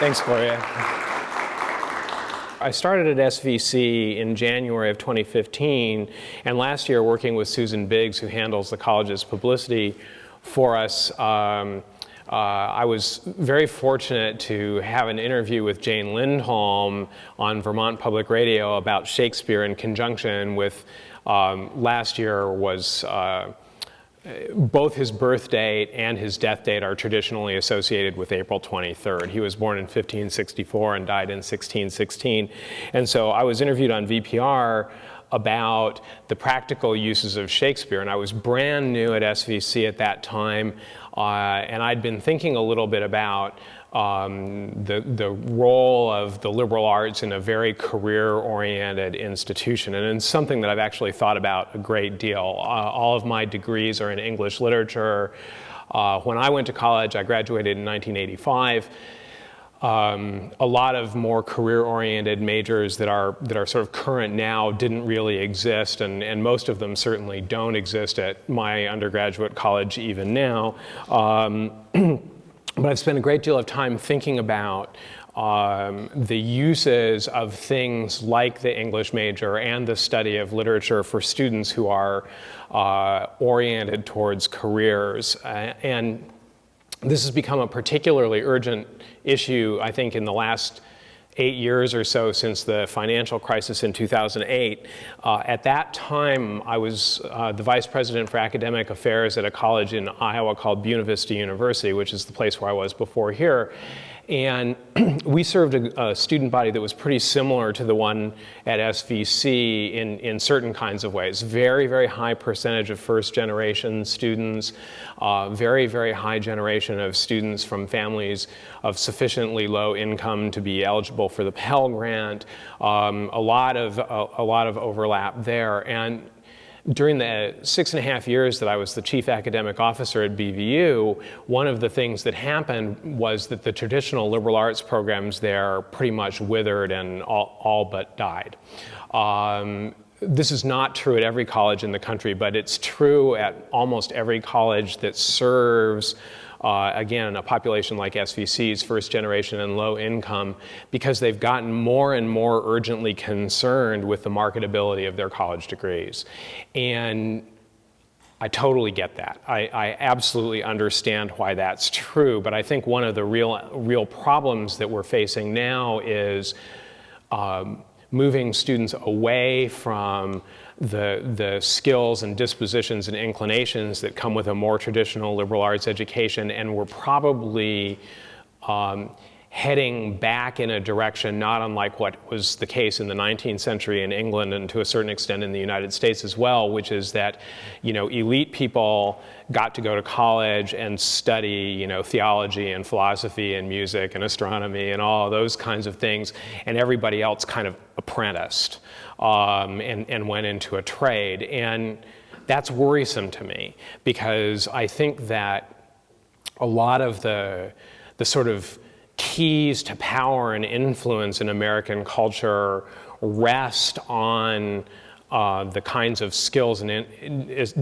Thanks, Gloria. I started at SVC in January of 2015, and last year working with Susan Biggs, who handles the college's publicity for us, I was very fortunate to have an interview with Jane Lindholm on Vermont Public Radio about Shakespeare in conjunction with last year was both his birth date and his death date are traditionally associated with April 23rd. He was born in 1564 and died in 1616. And so I was interviewed on VPR about the practical uses of Shakespeare, and I was brand new at SVC at that time, and I'd been thinking a little bit about the role of the liberal arts in a very career-oriented institution, and it's something that I've actually thought about a great deal. All of my degrees are in English literature. When I went to college, I graduated in 1985. A lot of more career-oriented majors that are sort of current now didn't really exist, and most of them certainly don't exist at my undergraduate college even now. But I've spent a great deal of time thinking about the uses of things like the English major and the study of literature for students who are oriented towards careers. And this has become a particularly urgent issue, I think, in the last 8 years or so since the financial crisis in 2008. At that time, I was the vice president for academic affairs at a college in Iowa called Buena Vista University, which is the place where I was before here. And we served a student body that was pretty similar to the one at SVC in certain kinds of ways. Very, very high percentage of first-generation students, very, very high generation of students from families of sufficiently low income to be eligible for the Pell Grant. A lot of overlap there. And during the 6.5 years that I was the chief academic officer at BVU, one of the things that happened was that the traditional liberal arts programs there pretty much withered and all but died. This is not true at every college in the country, but it's true at almost every college that serves again, a population like SVC's, first generation and low income, because they've gotten more and more urgently concerned with the marketability of their college degrees. And I totally get that. I absolutely understand why that's true, but I think one of the real problems that we're facing now is moving students away from the skills and dispositions and inclinations that come with a more traditional liberal arts education, and we're probably heading back in a direction not unlike what was the case in the 19th century in England and to a certain extent in the United States as well, which is that, you know, elite people got to go to college and study, you know, theology and philosophy and music and astronomy and all of those kinds of things, and everybody else kind of apprenticed and went into a trade. And that's worrisome to me, because I think that a lot of the sort of keys to power and influence in American culture rest on the kinds of skills and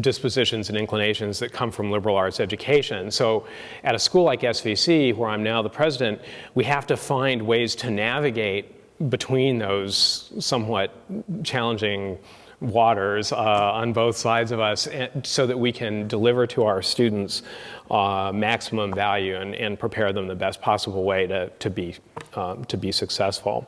dispositions and inclinations that come from liberal arts education. So at a school like SVC, where I'm now the president, we have to find ways to navigate between those somewhat challenging waters on both sides of us, so that we can deliver to our students maximum value and prepare them the best possible way to be successful.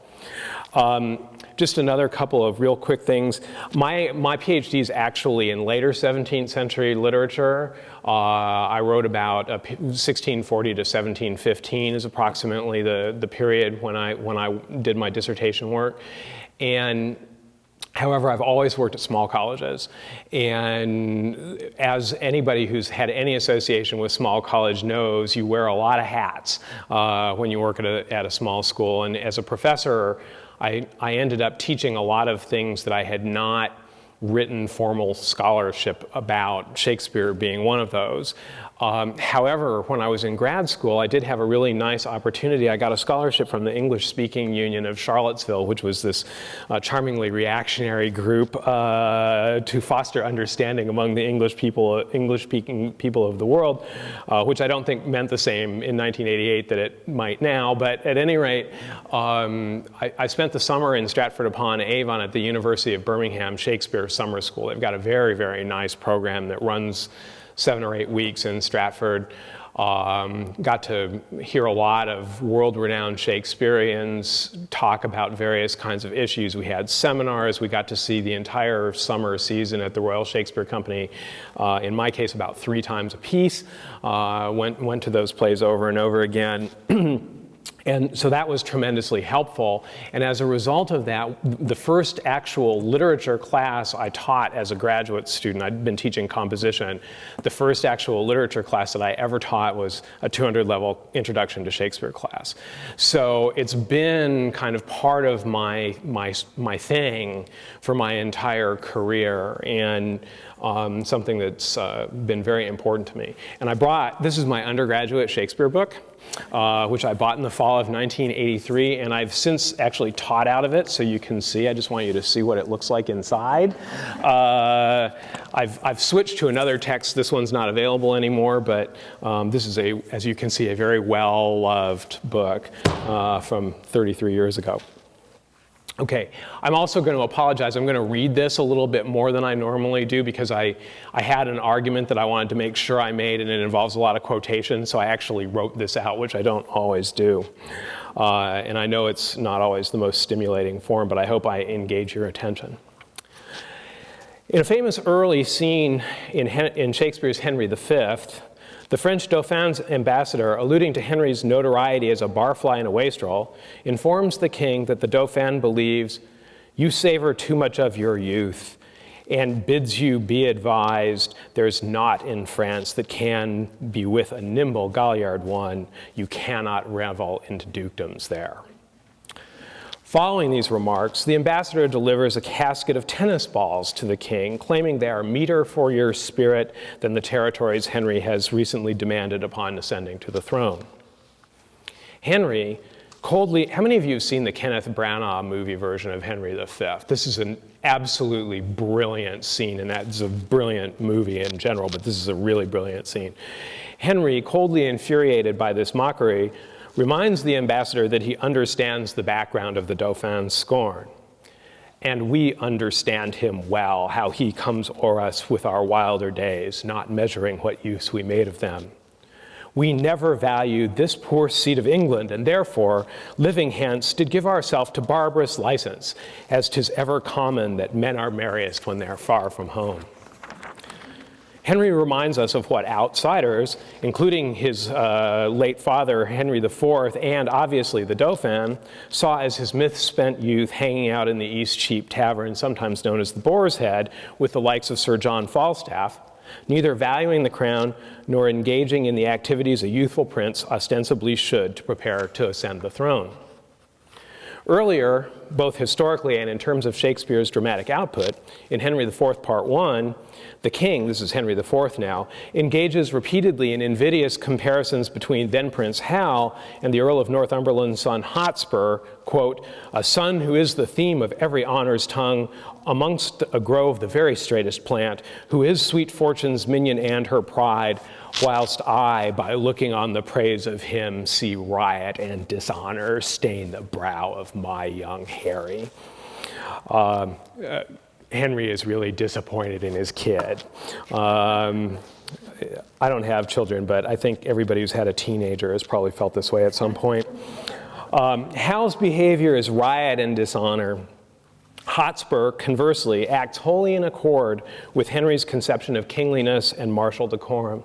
Just another couple of real quick things. My PhD is actually in later 17th century literature. I wrote about 1640 to 1715 is approximately the period when I did my dissertation work. And however, I've always worked at small colleges, and as anybody who's had any association with small college knows, you wear a lot of hats when you work at a small school. And as a professor, I ended up teaching a lot of things that I had not written formal scholarship about, Shakespeare being one of those. However, when I was in grad school, I did have a really nice opportunity. I got a scholarship from the English-speaking Union of Charlottesville, which was this charmingly reactionary group to foster understanding among the English-speaking people of the world, which I don't think meant the same in 1988 that it might now. But at any rate, I spent the summer in Stratford-upon-Avon at the University of Birmingham Shakespeare Summer School. They've got a very, very nice program that runs 7 or 8 weeks in Stratford. Got to hear a lot of world-renowned Shakespeareans talk about various kinds of issues. We had seminars. We got to see the entire summer season at the Royal Shakespeare Company, in my case about 3 times a piece. Went to those plays over and over again. And so that was tremendously helpful. And as a result of that, the first actual literature class I taught as a graduate student, I'd been teaching composition, the first actual literature class that I ever taught was a 200-level Introduction to Shakespeare class. So it's been kind of part of my thing for my entire career, and something that's been very important to me. And this is my undergraduate Shakespeare book, which I bought in the fall of 1983, and I've since actually taught out of it, so you can see. I just want you to see what it looks like inside. I've switched to another text. This one's not available anymore, but this is, as you can see, a very well-loved book from 33 years ago. Okay, I'm also going to apologize. I'm going to read this a little bit more than I normally do because I had an argument that I wanted to make sure I made, and it involves a lot of quotations, so I actually wrote this out, which I don't always do. And I know it's not always the most stimulating form, but I hope I engage your attention. In a famous early scene in Shakespeare's Henry V, the French Dauphin's ambassador, alluding to Henry's notoriety as a barfly in a wastrel, informs the king that the Dauphin believes, "You savor too much of your youth," and bids you be advised, "There's naught in France that can be with a nimble galliard one. You cannot revel into dukedoms there." Following these remarks, the ambassador delivers a casket of tennis balls to the king, claiming they are meeter for your spirit than the territories Henry has recently demanded upon ascending to the throne. Henry coldly, how many of you have seen the Kenneth Branagh movie version of Henry V? This is an absolutely brilliant scene, and that's a brilliant movie in general, but this is a really brilliant scene. Henry, coldly infuriated by this mockery, reminds the ambassador that he understands the background of the Dauphin's scorn. And we understand him well, how he comes o'er us with our wilder days, not measuring what use we made of them. We never valued this poor seat of England, and therefore, living hence, did give ourselves to barbarous license, as 'tis ever common that men are merriest when they are far from home. Henry reminds us of what outsiders, including his late father, Henry IV, and obviously the Dauphin, saw as his myth-spent youth hanging out in the East Cheap Tavern, sometimes known as the Boar's Head, with the likes of Sir John Falstaff, neither valuing the crown nor engaging in the activities a youthful prince ostensibly should to prepare to ascend the throne. Earlier, both historically and in terms of Shakespeare's dramatic output, in Henry IV, Part 1, the king, this is Henry IV now, engages repeatedly in invidious comparisons between then Prince Hal and the Earl of Northumberland's son Hotspur, quote, "a son who is the theme of every honor's tongue, amongst a grove the very straightest plant, who is sweet fortune's minion and her pride, whilst I, by looking on the praise of him, see riot and dishonor stain the brow of my young Harry." Henry is really disappointed in his kid. I don't have children, but I think everybody who's had a teenager has probably felt this way at some point. Hal's behavior is riot and dishonor. Hotspur, conversely, acts wholly in accord with Henry's conception of kingliness and martial decorum.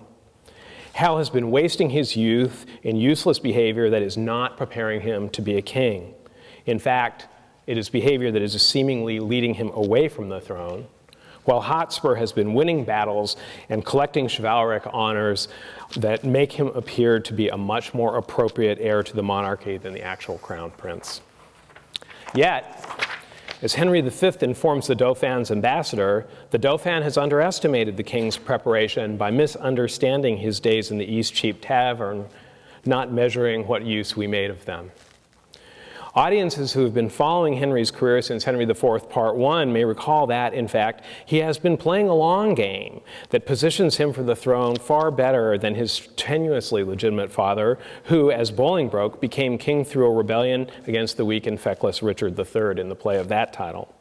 Hal has been wasting his youth in useless behavior that is not preparing him to be a king. In fact, it is behavior that is seemingly leading him away from the throne, while Hotspur has been winning battles and collecting chivalric honors that make him appear to be a much more appropriate heir to the monarchy than the actual crown prince. Yet, As Henry V informs the Dauphin's ambassador, the Dauphin has underestimated the king's preparation by misunderstanding his days in the Eastcheap Tavern, not measuring what use we made of them. Audiences who have been following Henry's career since Henry IV Part 1 may recall that, in fact, he has been playing a long game that positions him for the throne far better than his tenuously legitimate father, who, as Bolingbroke, became king through a rebellion against the weak and feckless Richard III in the play of that title.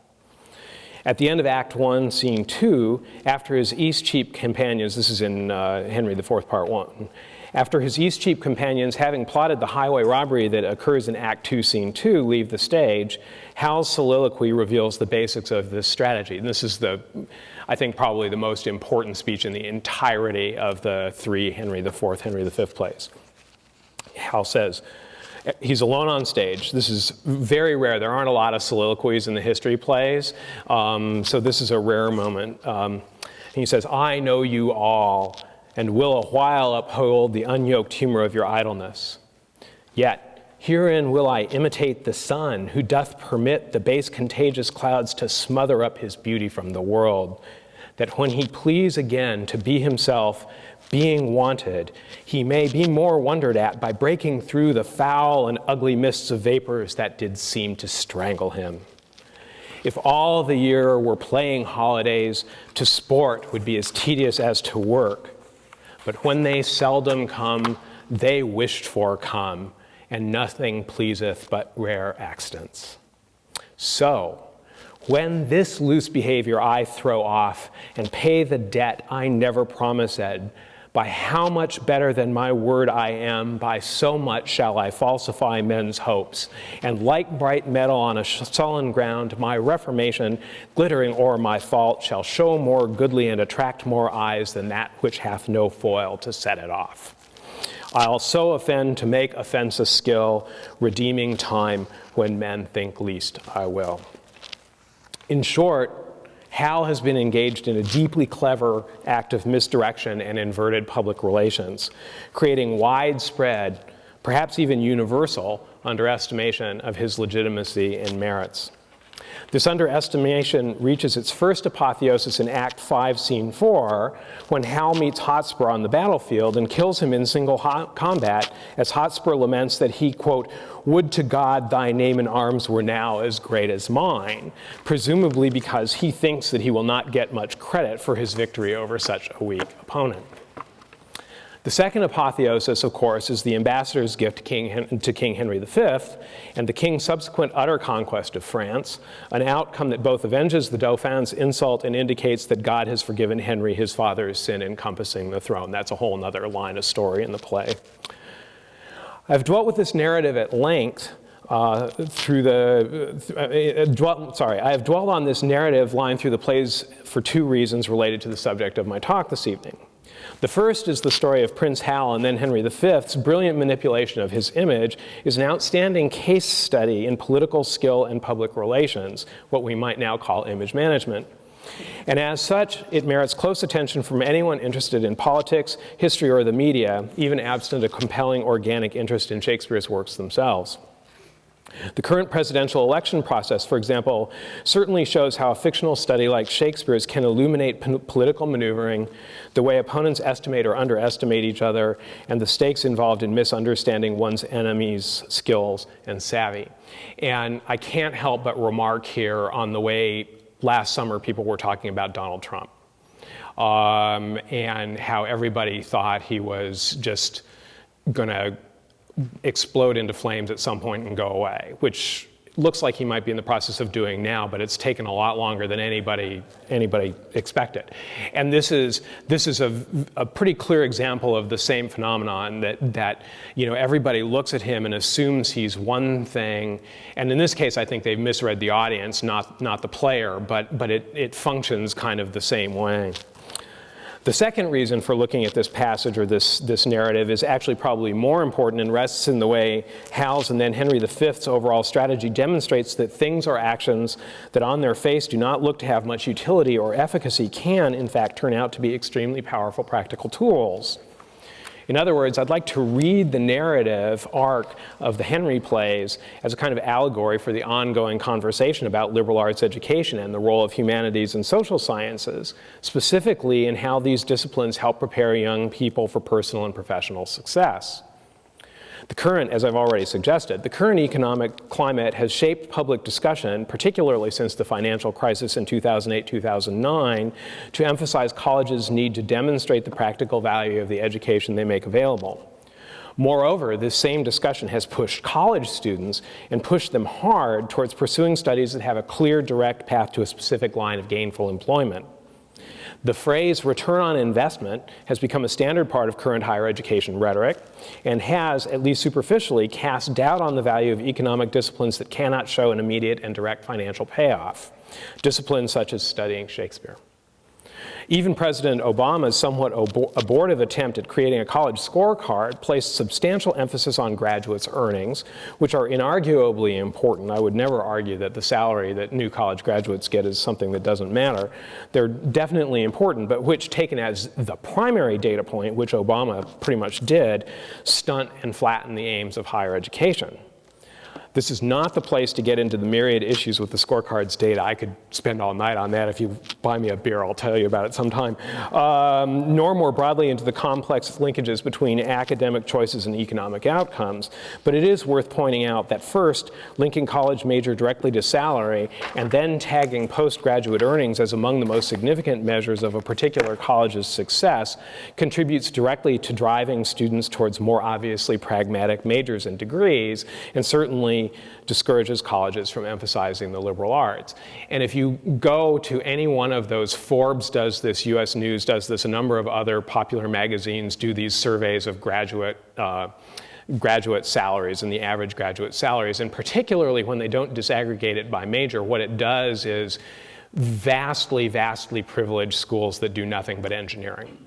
At the end of Act 1, Scene 2, after his Eastcheap companions, this is in Henry IV Part 1, after his Eastcheap companions, having plotted the highway robbery that occurs in Act 2, Scene 2, leave the stage, Hal's soliloquy reveals the basics of this strategy. And this is I think, probably the most important speech in the entirety of the three Henry IV, Henry V plays. Hal says, he's alone on stage. This is very rare. There aren't a lot of soliloquies in the history plays, so this is a rare moment. He says, "I know you all, and will a while uphold the unyoked humor of your idleness. Yet herein will I imitate the sun, who doth permit the base contagious clouds to smother up his beauty from the world, that when he please again to be himself, being wanted, he may be more wondered at by breaking through the foul and ugly mists of vapors that did seem to strangle him. If all the year were playing holidays, to sport would be as tedious as to work. But when they seldom come, they wished for come, and nothing pleaseth but rare accidents. So, when this loose behavior I throw off, and pay the debt I never promised, by how much better than my word I am, by so much shall I falsify men's hopes, and like bright metal on a sullen ground, my reformation, glittering o'er my fault, shall show more goodly and attract more eyes than that which hath no foil to set it off. I'll so offend to make offense a skill, redeeming time when men think least I will." In short, Hal has been engaged in a deeply clever act of misdirection and inverted public relations, creating widespread, perhaps even universal, underestimation of his legitimacy and merits. This underestimation reaches its first apotheosis in Act 5, Scene 4, when Hal meets Hotspur on the battlefield and kills him in single combat as Hotspur laments that he, quote, "would to God thy name in arms were now as great as mine," presumably because he thinks that he will not get much credit for his victory over such a weak opponent. The second apotheosis, of course, is the ambassador's gift to King Henry V and the king's subsequent utter conquest of France, an outcome that both avenges the Dauphin's insult and indicates that God has forgiven Henry his father's sin encompassing the throne. That's a whole other line of story in the play. I've dwelt with this narrative at length I have dwelled on this narrative line through the plays for two reasons related to the subject of my talk this evening. The first is the story of Prince Hal and then Henry V's brilliant manipulation of his image is an outstanding case study in political skill and public relations, what we might now call image management. And as such, it merits close attention from anyone interested in politics, history, or the media, even absent a compelling organic interest in Shakespeare's works themselves. The current presidential election process, for example, certainly shows how a fictional study like Shakespeare's can illuminate political maneuvering, the way opponents estimate or underestimate each other, and the stakes involved in misunderstanding one's enemy's skills and savvy. And I can't help but remark here on the way last summer people were talking about Donald Trump and how everybody thought he was just going to explode into flames at some point and go away, which looks like he might be in the process of doing now, but it's taken a lot longer than anybody expected. And this is a pretty clear example of the same phenomenon that everybody looks at him and assumes he's one thing. And in this case, I think they've misread the audience, not the player, but it functions kind of the same way. The second reason for looking at this passage or this narrative is actually probably more important and rests in the way Hal's and then Henry V's overall strategy demonstrates that things or actions that on their face do not look to have much utility or efficacy can, in fact, turn out to be extremely powerful practical tools. In other words, I'd like to read the narrative arc of the Henry plays as a kind of allegory for the ongoing conversation about liberal arts education and the role of humanities and social sciences, specifically in how these disciplines help prepare young people for personal and professional success. The current, as I've already suggested, the current economic climate has shaped public discussion, particularly since the financial crisis in 2008-2009, to emphasize colleges' need to demonstrate the practical value of the education they make available. Moreover, this same discussion has pushed college students and pushed them hard towards pursuing studies that have a clear, direct path to a specific line of gainful employment. The phrase return on investment has become a standard part of current higher education rhetoric and has, at least superficially, cast doubt on the value of economic disciplines that cannot show an immediate and direct financial payoff, disciplines such as studying Shakespeare. Even President Obama's somewhat abortive attempt at creating a college scorecard placed substantial emphasis on graduates' earnings, which are inarguably important. I would never argue that the salary that new college graduates get is something that doesn't matter. They're definitely important, but which, taken as the primary data point, which Obama pretty much did, stunt and flatten the aims of higher education. This is not the place to get into the myriad issues with the scorecard's data. I could spend all night on that. If you buy me a beer, I'll tell you about it sometime. Nor more broadly into the complex linkages between academic choices and economic outcomes. But it is worth pointing out that first, linking college major directly to salary and then tagging postgraduate earnings as among the most significant measures of a particular college's success contributes directly to driving students towards more obviously pragmatic majors and degrees, and certainly discourages colleges from emphasizing the liberal arts. And if you go to any one of those, Forbes does this, US News does this, a number of other popular magazines do these surveys of graduate salaries and the average graduate salaries, and particularly when they don't disaggregate it by major, what it does is vastly, vastly privilege schools that do nothing but engineering.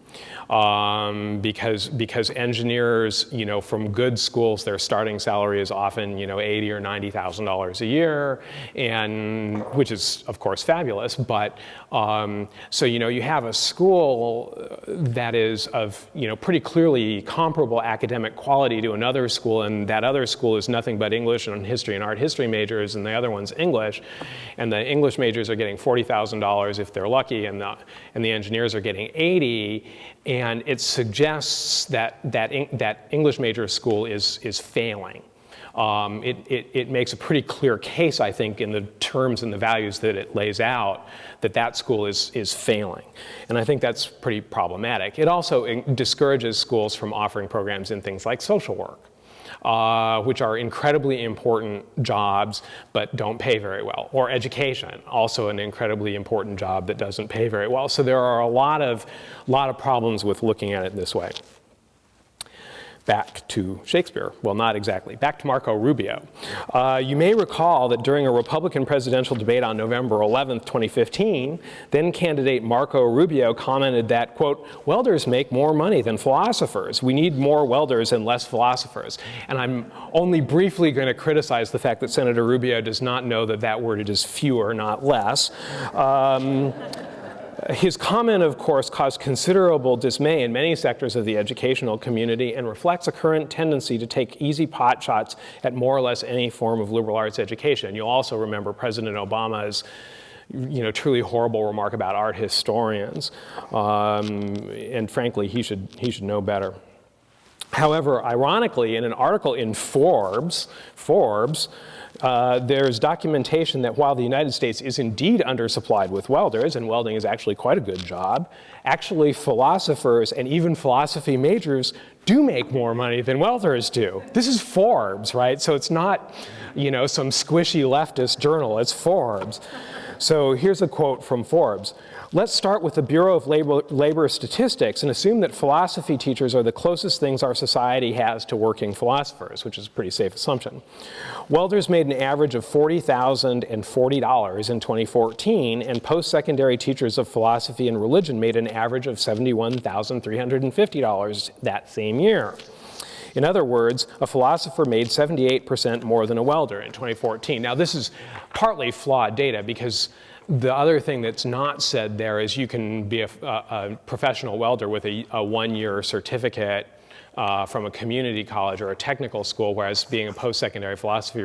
Because engineers, from good schools, their starting salary is often, $80,000 or $90,000 a year, and which is, of course, fabulous. But so you have a school that is of pretty clearly comparable academic quality to another school, and that other school is nothing but English and history and art history majors, and the other one's English, and the English majors are getting $40,000 if they're lucky, and the engineers are getting $80,000. And it suggests that English major school is failing. It makes a pretty clear case, I think, in the terms and the values that it lays out, that school is failing. And I think that's pretty problematic. It also discourages schools from offering programs in things like social work, which are incredibly important jobs but don't pay very well, or education, also an incredibly important job that doesn't pay very well. So there are a lot of problems with looking at it this way. Back to Shakespeare. Well, not exactly. Back to Marco Rubio. You may recall that during a Republican presidential debate on November 11th, 2015, then candidate Marco Rubio commented that, quote, "Welders make more money than philosophers. We need more welders and less philosophers." And I'm only briefly going to criticize the fact that Senator Rubio does not know that that word is fewer, not less. His comment, of course, caused considerable dismay in many sectors of the educational community and reflects a current tendency to take easy pot shots at more or less any form of liberal arts education. You'll also remember President Obama's truly horrible remark about art historians, and frankly, he should know better. However, ironically, in an article in Forbes, there's documentation that while the United States is indeed undersupplied with welders, and welding is actually quite a good job, actually philosophers and even philosophy majors do make more money than welders do. This is Forbes, right? So it's not, some squishy leftist journal, it's Forbes. So here's a quote from Forbes. "Let's start with the Bureau of Labor Statistics and assume that philosophy teachers are the closest things our society has to working philosophers," which is a pretty safe assumption. "Welders made an average of $40,040 in 2014, and post-secondary teachers of philosophy and religion made an average of $71,350 that same year. In other words, a philosopher made 78% more than a welder in 2014. Now, this is partly flawed data because the other thing that's not said there is you can be a professional welder with a one-year certificate from a community college or a technical school, whereas being a post-secondary philosophy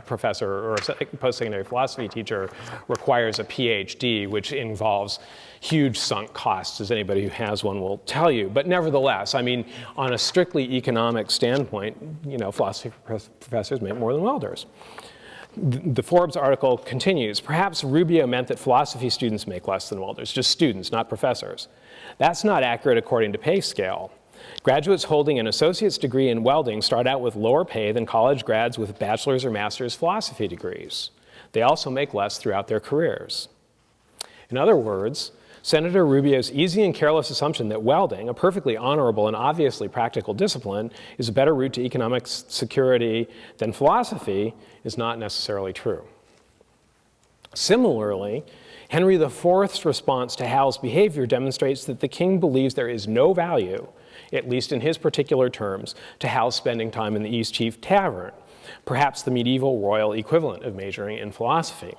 professor or a post-secondary philosophy teacher requires a PhD, which involves huge sunk costs, as anybody who has one will tell you. But nevertheless, I mean, on a strictly economic standpoint, philosophy professors make more than welders. The Forbes article continues, perhaps Rubio meant that philosophy students make less than welders, just students, not professors. That's not accurate according to pay scale. Graduates holding an associate's degree in welding start out with lower pay than college grads with bachelor's or master's philosophy degrees. They also make less throughout their careers. In other words, Senator Rubio's easy and careless assumption that welding, a perfectly honorable and obviously practical discipline, is a better route to economic security than philosophy is not necessarily true. Similarly, Henry IV's response to Hal's behavior demonstrates that the king believes there is no value, at least in his particular terms, to Hal's spending time in the Eastcheap Tavern, perhaps the medieval royal equivalent of majoring in philosophy.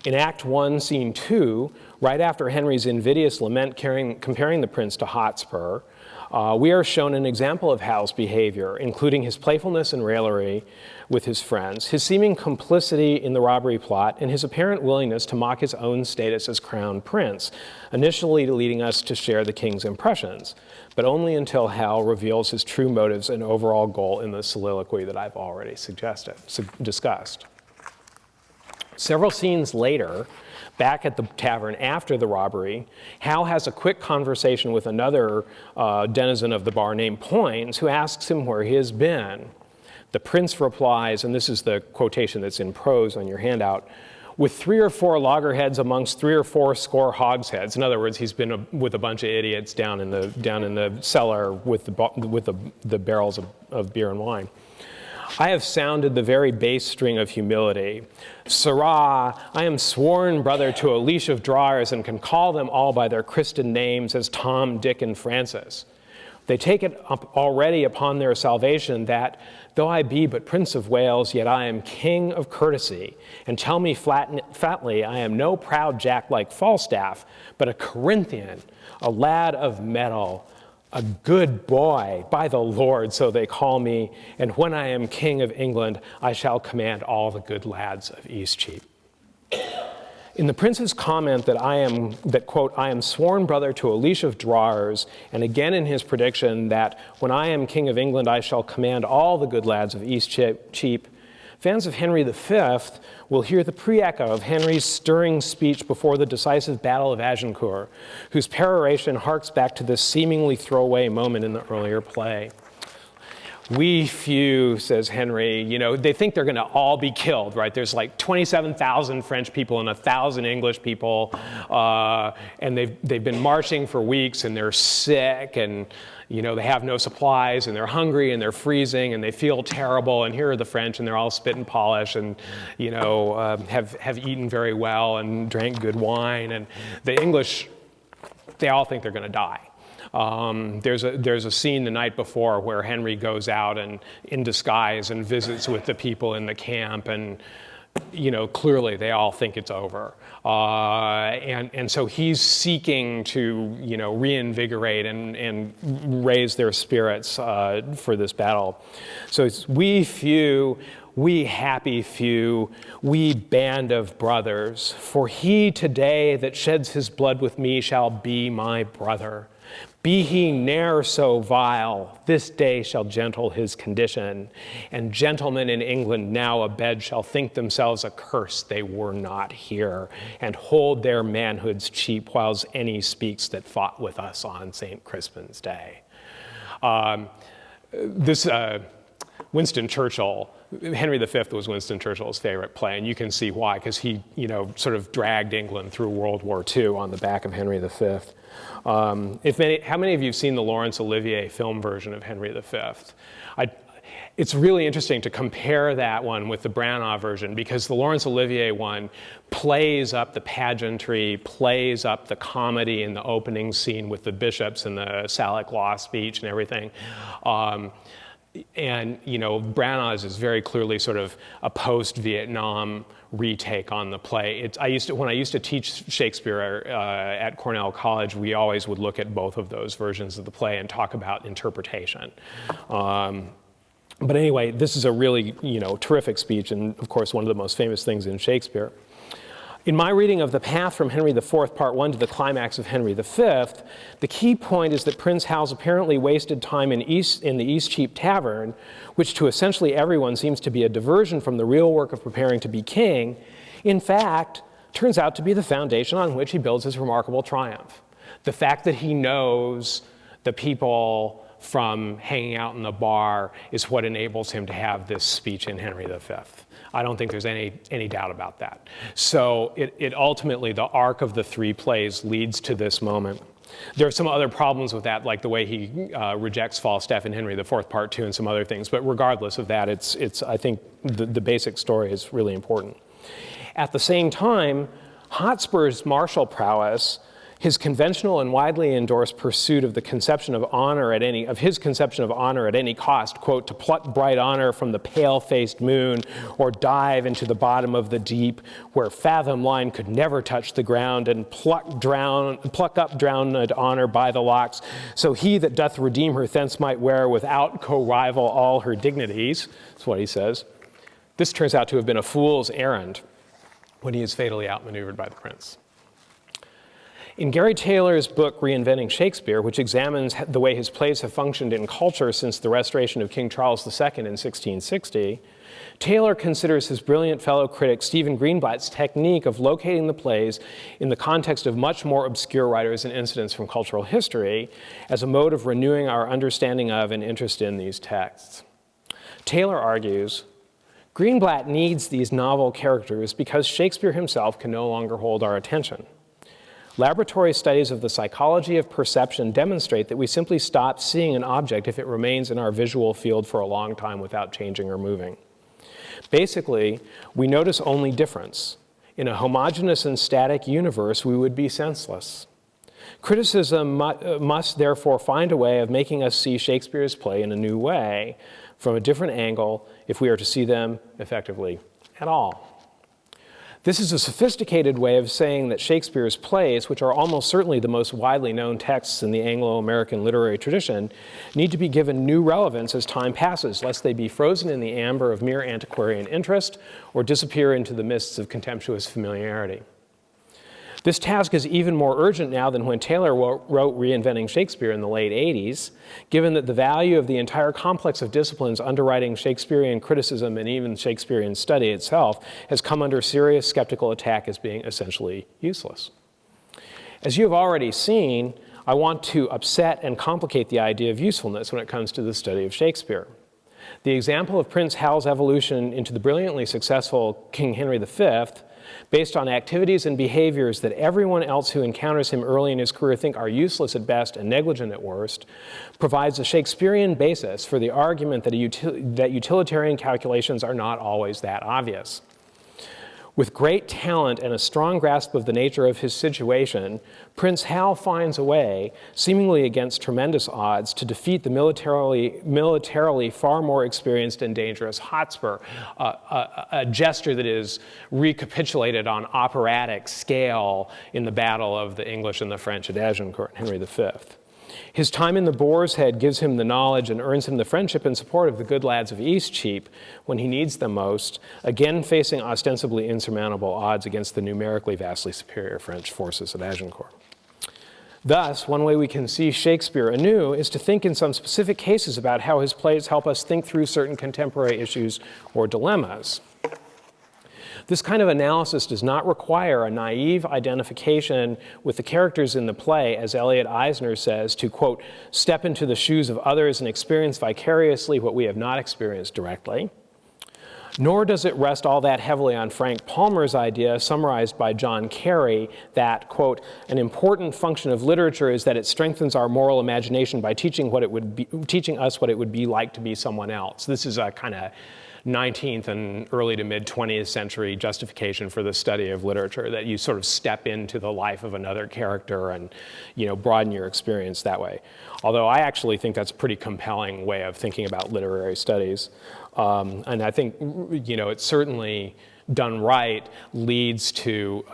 In Act 1, Scene 2, right after Henry's invidious lament comparing the prince to Hotspur, we are shown an example of Hal's behavior, including his playfulness and raillery with his friends, his seeming complicity in the robbery plot, and his apparent willingness to mock his own status as crown prince, initially leading us to share the king's impressions, but only until Hal reveals his true motives and overall goal in the soliloquy that I've already discussed. Several scenes later, back at the tavern after the robbery, Hal has a quick conversation with another denizen of the bar named Poins, who asks him where he has been. The prince replies, and this is the quotation that's in prose on your handout, with 3 or 4 loggerheads amongst 3 or 4 score hogsheads. In other words, he's been with a bunch of idiots down in the cellar with the barrels of beer and wine. I have sounded the very bass string of humility. Sirrah, I am sworn brother to a leash of drawers and can call them all by their christened names as Tom, Dick, and Francis. They take it up already upon their salvation that, though I be but Prince of Wales, yet I am king of courtesy, and tell me fatly I am no proud jack like Falstaff, but a Corinthian, a lad of metal, a good boy, by the Lord, so they call me, and when I am king of England, I shall command all the good lads of Eastcheap. In the prince's comment that, quote, I am sworn brother to a leash of drawers, and again in his prediction that when I am king of England, I shall command all the good lads of Eastcheap, fans of Henry V will hear the pre-echo of Henry's stirring speech before the decisive Battle of Agincourt, whose peroration harks back to this seemingly throwaway moment in the earlier play. We few, says Henry, they think they're going to all be killed, right? There's like 27,000 French people and 1,000 English people, and they've been marching for weeks, and they're sick, and they have no supplies, and they're hungry, and they're freezing, and they feel terrible. And here are the French, and they're all spit and polish, and have eaten very well and drank good wine. And the English, they all think they're going to die. There's a scene the night before where Henry goes out and in disguise and visits with the people in the camp, and clearly they all think it's over. And so he's seeking to reinvigorate and raise their spirits for this battle. So it's we few, we happy few, we band of brothers, for he today that sheds his blood with me shall be my brother. Be he ne'er so vile, this day shall gentle his condition, and gentlemen in England now abed shall think themselves accursed they were not here, and hold their manhoods cheap, whiles any speaks that fought with us on St. Crispin's Day. Winston Churchill, Henry V was Winston Churchill's favorite play, and you can see why, because he, sort of dragged England through World War II on the back of Henry V. How many of you have seen the Laurence Olivier film version of Henry V? It's really interesting to compare that one with the Branagh version, because the Laurence Olivier one plays up the pageantry, plays up the comedy in the opening scene with the bishops and the Salic law speech and everything. And, Branagh's is very clearly sort of a post-Vietnam retake on the play. When I used to teach Shakespeare at Cornell College, we always would look at both of those versions of the play and talk about interpretation. But anyway, this is a really, terrific speech, and of course one of the most famous things in Shakespeare. In my reading of The Path from Henry IV, Part 1 to the climax of Henry V, the key point is that Prince Hal's apparently wasted time in the Eastcheap Tavern, which to essentially everyone seems to be a diversion from the real work of preparing to be king, in fact, turns out to be the foundation on which he builds his remarkable triumph. The fact that he knows the people from hanging out in the bar is what enables him to have this speech in Henry V. I don't think there's any doubt about that. So it ultimately, the arc of the three plays leads to this moment. There are some other problems with that, like the way he rejects Falstaff in Henry IV, Part 2, and some other things. But regardless of that, I think the basic story is really important. At the same time, Hotspur's martial prowess, his conventional and widely endorsed pursuit of the conception of honor at any cost, quote, to pluck bright honor from the pale-faced moon or dive into the bottom of the deep where fathom line could never touch the ground and pluck up drowned honor by the locks, so he that doth redeem her thence might wear without co-rival all her dignities. That's what he says. This turns out to have been a fool's errand when he is fatally outmaneuvered by the prince. In Gary Taylor's book, Reinventing Shakespeare, which examines the way his plays have functioned in culture since the restoration of King Charles II in 1660, Taylor considers his brilliant fellow critic Stephen Greenblatt's technique of locating the plays in the context of much more obscure writers and incidents from cultural history as a mode of renewing our understanding of and interest in these texts. Taylor argues, Greenblatt needs these novel characters because Shakespeare himself can no longer hold our attention. Laboratory studies of the psychology of perception demonstrate that we simply stop seeing an object if it remains in our visual field for a long time without changing or moving. Basically, we notice only difference. In a homogeneous and static universe, we would be senseless. Criticism must therefore find a way of making us see Shakespeare's play in a new way, from a different angle, if we are to see them effectively at all. This is a sophisticated way of saying that Shakespeare's plays, which are almost certainly the most widely known texts in the Anglo-American literary tradition, need to be given new relevance as time passes, lest they be frozen in the amber of mere antiquarian interest or disappear into the mists of contemptuous familiarity. This task is even more urgent now than when Taylor wrote Reinventing Shakespeare in the late 80s, given that the value of the entire complex of disciplines underwriting Shakespearean criticism and even Shakespearean study itself has come under serious skeptical attack as being essentially useless. As you have already seen, I want to upset and complicate the idea of usefulness when it comes to the study of Shakespeare. The example of Prince Hal's evolution into the brilliantly successful King Henry V, based on activities and behaviors that everyone else who encounters him early in his career think are useless at best and negligent at worst, provides a Shakespearean basis for the argument that utilitarian calculations are not always that obvious. With great talent and a strong grasp of the nature of his situation, Prince Hal finds a way, seemingly against tremendous odds, to defeat the militarily far more experienced and dangerous Hotspur, a gesture that is recapitulated on operatic scale in the battle of the English and the French at Agincourt, Henry V. His time in the Boar's Head gives him the knowledge and earns him the friendship and support of the good lads of Eastcheap when he needs them most, again facing ostensibly insurmountable odds against the numerically vastly superior French forces at Agincourt. Thus, one way we can see Shakespeare anew is to think in some specific cases about how his plays help us think through certain contemporary issues or dilemmas. This kind of analysis does not require a naive identification with the characters in the play, as Elliot Eisner says, to, quote, step into the shoes of others and experience vicariously what we have not experienced directly. Nor does it rest all that heavily on Frank Palmer's idea, summarized by John Carey, that, quote, an important function of literature is that it strengthens our moral imagination by teaching us what it would be like to be someone else. This is a kind of 19th and early to mid 20th century justification for the study of literature, that you sort of step into the life of another character and, broaden your experience that way. Although I actually think that's a pretty compelling way of thinking about literary studies. And I think, it's certainly done right leads to,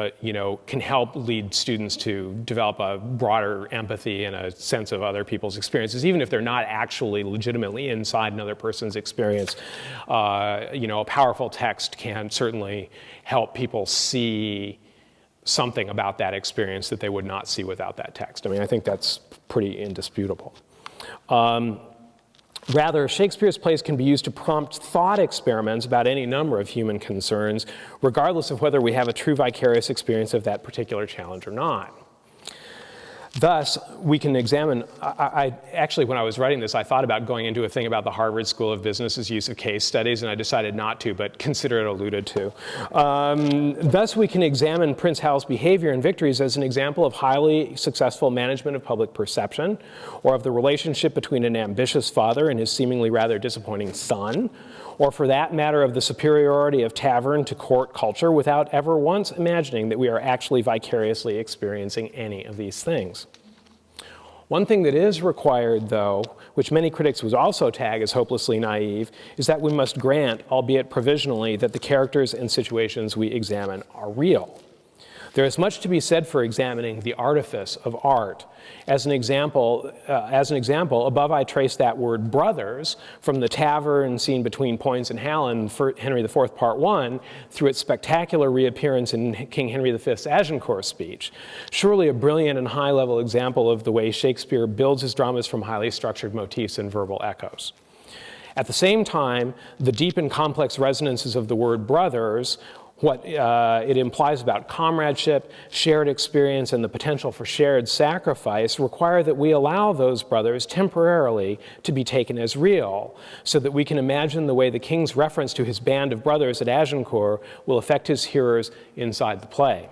can help lead students to develop a broader empathy and a sense of other people's experiences, even if they're not actually legitimately inside another person's experience. A powerful text can certainly help people see something about that experience that they would not see without that text. I mean, I think that's pretty indisputable. Rather, Shakespeare's plays can be used to prompt thought experiments about any number of human concerns, regardless of whether we have a true vicarious experience of that particular challenge or not. Thus, we can examine, actually, when I was writing this, I thought about going into a thing about the Harvard School of Business's use of case studies, and I decided not to, but consider it alluded to. Thus, we can examine Prince Hal's behavior and victories as an example of highly successful management of public perception, or of the relationship between an ambitious father and his seemingly rather disappointing son, or for that matter of the superiority of tavern to court culture, without ever once imagining that we are actually vicariously experiencing any of these things. One thing that is required, though, which many critics would also tag as hopelessly naive, is that we must grant, albeit provisionally, that the characters and situations we examine are real. There is much to be said for examining the artifice of art. As an example, above I trace that word brothers from the tavern scene between Poins and Hal in Henry IV, Part 1, through its spectacular reappearance in King Henry V's Agincourt speech. Surely a brilliant and high-level example of the way Shakespeare builds his dramas from highly structured motifs and verbal echoes. At the same time, the deep and complex resonances of the word brothers, what it implies about comradeship, shared experience, and the potential for shared sacrifice require that we allow those brothers temporarily to be taken as real, so that we can imagine the way the king's reference to his band of brothers at Agincourt will affect his hearers inside the play.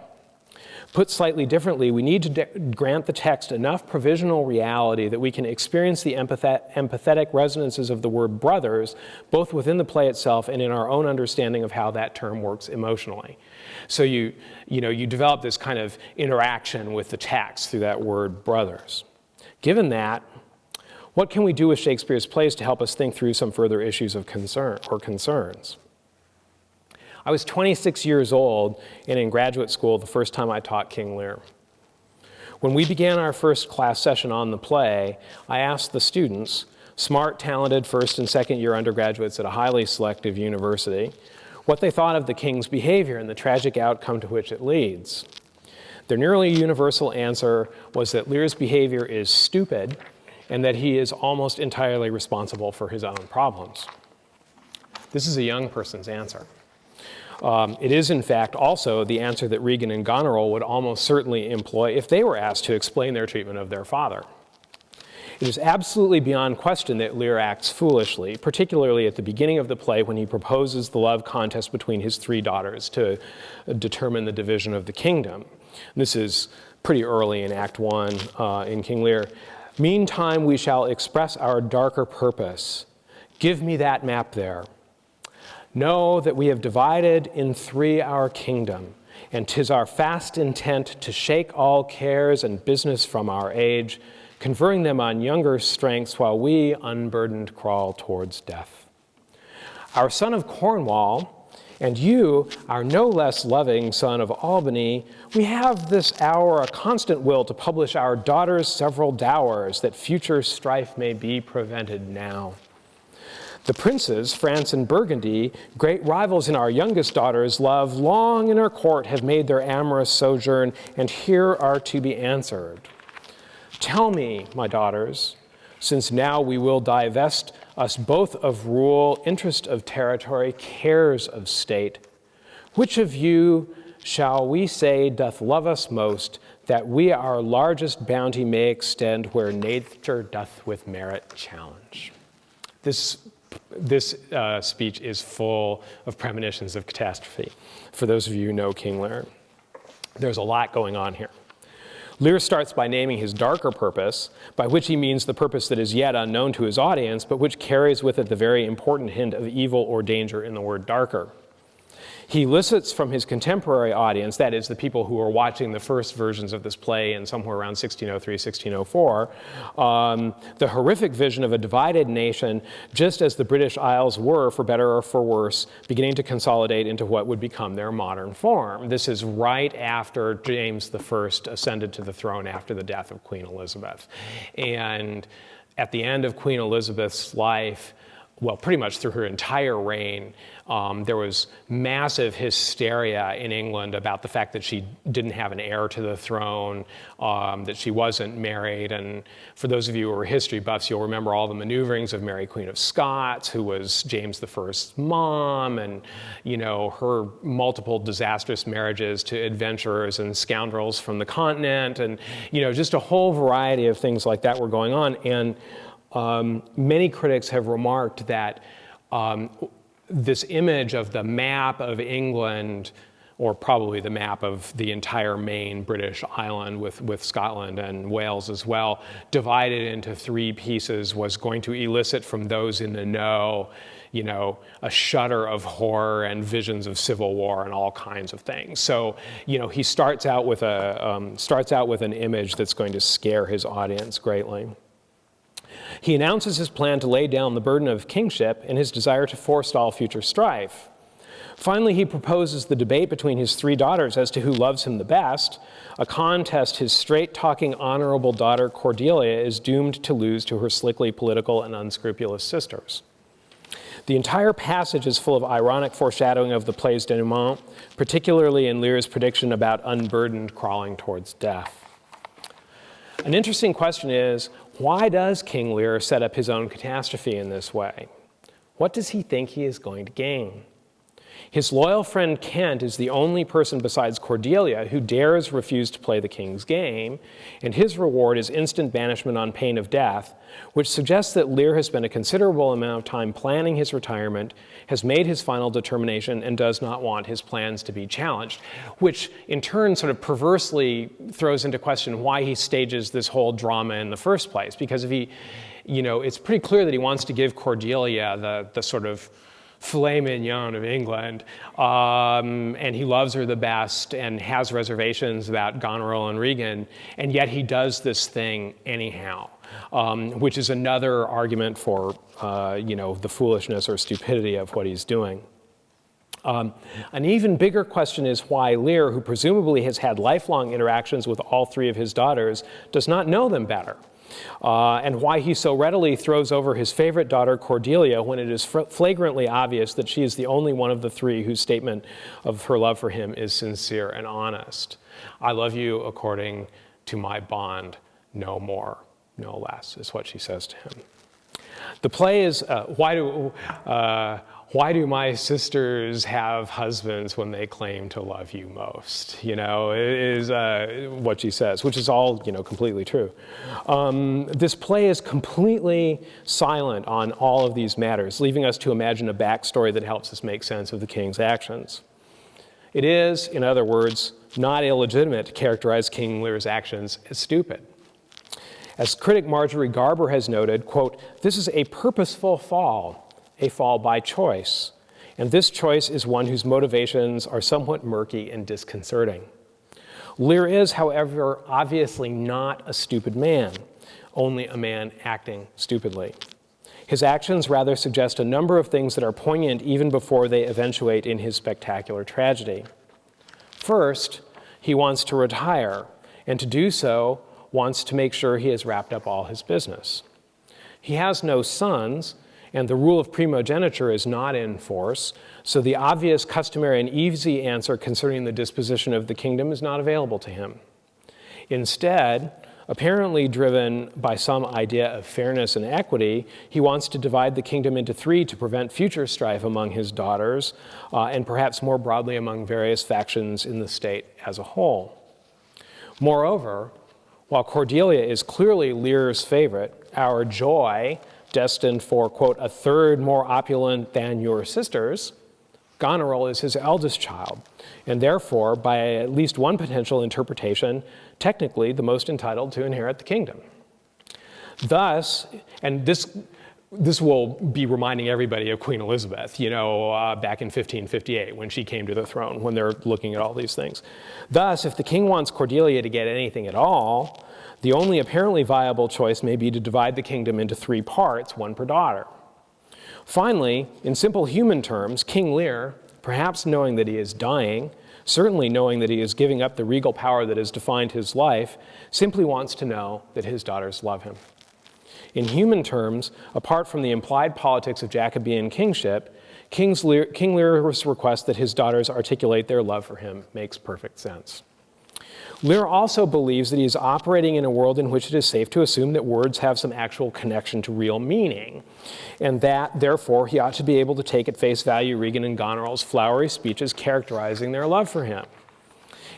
Put slightly differently, we need to grant the text enough provisional reality that we can experience the empathetic resonances of the word brothers, both within the play itself and in our own understanding of how that term works emotionally. So you develop this kind of interaction with the text through that word brothers. Given that, what can we do with Shakespeare's plays to help us think through some further issues of concern or concerns? I was 26 years old and in graduate school the first time I taught King Lear. When we began our first class session on the play, I asked the students, smart, talented first and second year undergraduates at a highly selective university, what they thought of the king's behavior and the tragic outcome to which it leads. Their nearly universal answer was that Lear's behavior is stupid and that he is almost entirely responsible for his own problems. This is a young person's answer. It is, in fact, also the answer that Regan and Goneril would almost certainly employ if they were asked to explain their treatment of their father. It is absolutely beyond question that Lear acts foolishly, particularly at the beginning of the play when he proposes the love contest between his three daughters to determine the division of the kingdom. This is pretty early in Act 1 in King Lear. Meantime, we shall express our darker purpose. Give me that map there. Know that we have divided in three our kingdom, and 'tis our fast intent to shake all cares and business from our age, conferring them on younger strengths while we unburdened crawl towards death. Our son of Cornwall, and you, our no less loving son of Albany, we have this hour a constant will to publish our daughters' several dowers, that future strife may be prevented now. The princes, France and Burgundy, great rivals in our youngest daughter's love, long in our court have made their amorous sojourn, and here are to be answered. Tell me, my daughters, since now we will divest us both of rule, interest of territory, cares of state, which of you shall we say doth love us most, that we our largest bounty may extend where nature doth with merit challenge? This speech is full of premonitions of catastrophe, for those of you who know King Lear. There's a lot going on here. Lear starts by naming his darker purpose, by which he means the purpose that is yet unknown to his audience, but which carries with it the very important hint of evil or danger in the word darker. He elicits from his contemporary audience, that is, the people who are watching the first versions of this play in somewhere around 1603, 1604, the horrific vision of a divided nation, just as the British Isles were, for better or for worse, beginning to consolidate into what would become their modern form. This is right after James I ascended to the throne after the death of Queen Elizabeth. And at the end of Queen Elizabeth's life, well, pretty much through her entire reign, there was massive hysteria in England about the fact that she didn't have an heir to the throne, that she wasn't married. And for those of you who are history buffs, you'll remember all the maneuverings of Mary Queen of Scots, who was James I's mom, and her multiple disastrous marriages to adventurers and scoundrels from the continent, and just a whole variety of things like that were going on. And many critics have remarked that this image of the map of England, or probably the map of the entire main British island with Scotland and Wales as well, divided into three pieces, was going to elicit from those in the know, a shudder of horror and visions of civil war and all kinds of things. So, he starts out with an image that's going to scare his audience greatly. He announces his plan to lay down the burden of kingship and his desire to forestall future strife. Finally, he proposes the debate between his three daughters as to who loves him the best, a contest his straight-talking, honorable daughter Cordelia is doomed to lose to her slickly political and unscrupulous sisters. The entire passage is full of ironic foreshadowing of the play's denouement, particularly in Lear's prediction about unburdened crawling towards death. An interesting question is, why does King Lear set up his own catastrophe in this way? What does he think he is going to gain? His loyal friend Kent is the only person besides Cordelia who dares refuse to play the king's game, and his reward is instant banishment on pain of death, which suggests that Lear has spent a considerable amount of time planning his retirement, has made his final determination, and does not want his plans to be challenged, which in turn sort of perversely throws into question why he stages this whole drama in the first place. Because if he, it's pretty clear that he wants to give Cordelia the sort of filet mignon of England, and he loves her the best and has reservations about Goneril and Regan, and yet he does this thing anyhow, which is another argument for, the foolishness or stupidity of what he's doing. An even bigger question is why Lear, who presumably has had lifelong interactions with all three of his daughters, does not know them better. And why he so readily throws over his favorite daughter, Cordelia, when it is flagrantly obvious that she is the only one of the three whose statement of her love for him is sincere and honest. I love you according to my bond, no more, no less, is what she says to him. The play is, why do my sisters have husbands when they claim to love you most? Is what she says, which is all, completely true. This play is completely silent on all of these matters, leaving us to imagine a backstory that helps us make sense of the king's actions. It is, in other words, not illegitimate to characterize King Lear's actions as stupid. As critic Marjorie Garber has noted, quote, "This is a purposeful fall, a fall by choice, and this choice is one whose motivations are somewhat murky and disconcerting." Lear is, however, obviously not a stupid man, only a man acting stupidly. His actions rather suggest a number of things that are poignant even before they eventuate in his spectacular tragedy. First, he wants to retire, and to do so, wants to make sure he has wrapped up all his business. He has no sons, and the rule of primogeniture is not in force, so the obvious, customary, and easy answer concerning the disposition of the kingdom is not available to him. Instead, apparently driven by some idea of fairness and equity, he wants to divide the kingdom into three to prevent future strife among his daughters, and perhaps more broadly among various factions in the state as a whole. Moreover, while Cordelia is clearly Lear's favorite, our joy, destined for, quote, "a third more opulent than your sisters," Goneril is his eldest child, and therefore, by at least one potential interpretation, technically the most entitled to inherit the kingdom. Thus, and this will be reminding everybody of Queen Elizabeth, back in 1558 when she came to the throne, when they're looking at all these things. Thus, if the king wants Cordelia to get anything at all, the only apparently viable choice may be to divide the kingdom into 3 parts, 1 per daughter. Finally, in simple human terms, King Lear, perhaps knowing that he is dying, certainly knowing that he is giving up the regal power that has defined his life, simply wants to know that his daughters love him. In human terms, apart from the implied politics of Jacobean kingship, King Lear's request that his daughters articulate their love for him makes perfect sense. Lear also believes that he is operating in a world in which it is safe to assume that words have some actual connection to real meaning, and that, therefore, he ought to be able to take at face value Regan and Goneril's flowery speeches characterizing their love for him.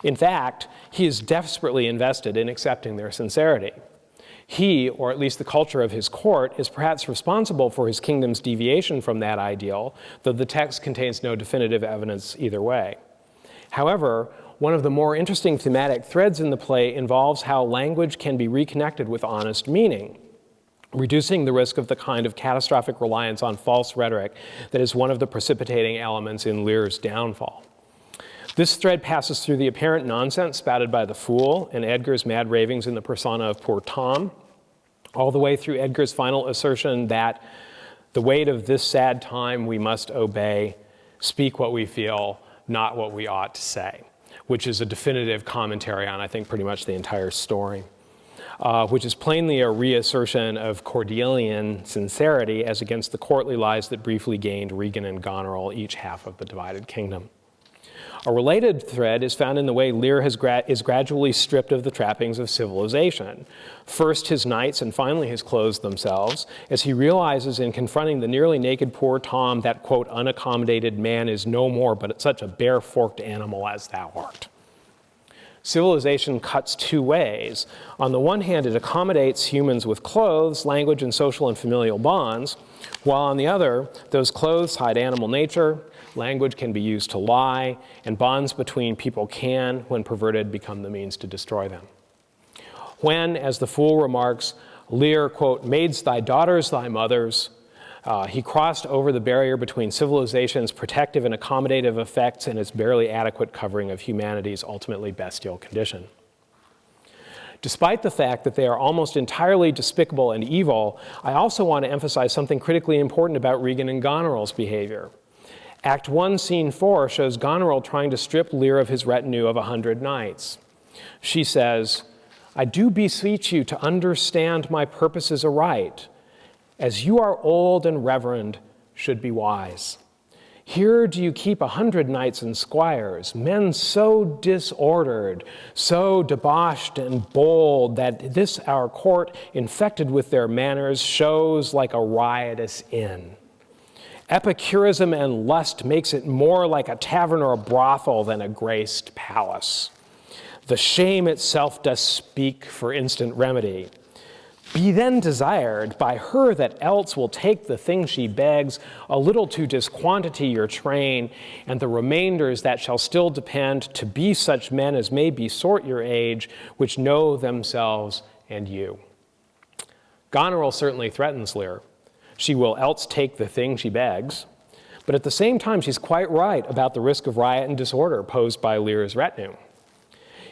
In fact, he is desperately invested in accepting their sincerity. He, or at least the culture of his court, is perhaps responsible for his kingdom's deviation from that ideal, though the text contains no definitive evidence either way. However, one of the more interesting thematic threads in the play involves how language can be reconnected with honest meaning, reducing the risk of the kind of catastrophic reliance on false rhetoric that is one of the precipitating elements in Lear's downfall. This thread passes through the apparent nonsense spouted by the fool and Edgar's mad ravings in the persona of poor Tom, all the way through Edgar's final assertion that the weight of this sad time we must obey, speak what we feel, not what we ought to say, which is a definitive commentary on, I think, pretty much the entire story, which is plainly a reassertion of Cordelian sincerity as against the courtly lies that briefly gained Regan and Goneril each half of the divided kingdom. A related thread is found in the way Lear is gradually stripped of the trappings of civilization. First his knights and finally his clothes themselves, as he realizes in confronting the nearly naked poor Tom that, quote, unaccommodated man is no more but such a bare-forked animal as thou art. Civilization cuts 2 ways. On the one hand, it accommodates humans with clothes, language, and social and familial bonds, while on the other, those clothes hide animal nature, language can be used to lie, and bonds between people can, when perverted, become the means to destroy them. When, as the fool remarks, Lear, quote, mades thy daughters thy mothers, he crossed over the barrier between civilization's protective and accommodative effects and its barely adequate covering of humanity's ultimately bestial condition. Despite the fact that they are almost entirely despicable and evil, I also want to emphasize something critically important about Regan and Goneril's behavior. Act 1, Scene 4 shows Goneril trying to strip Lear of his retinue of 100 knights. She says, I do beseech you to understand my purposes aright, as you are old and reverend, should be wise. Here do you keep 100 knights and squires, men so disordered, so debauched and bold, that this our court, infected with their manners, shows like a riotous inn. Epicurism and lust makes it more like a tavern or a brothel than a graced palace. The shame itself does speak for instant remedy. Be then desired by her that else will take the thing she begs, a little to disquantity your train, and the remainders that shall still depend to be such men as may besort your age, which know themselves and you. Goneril certainly threatens Lear. She will else take the thing she begs, but at the same time she's quite right about the risk of riot and disorder posed by Lear's retinue.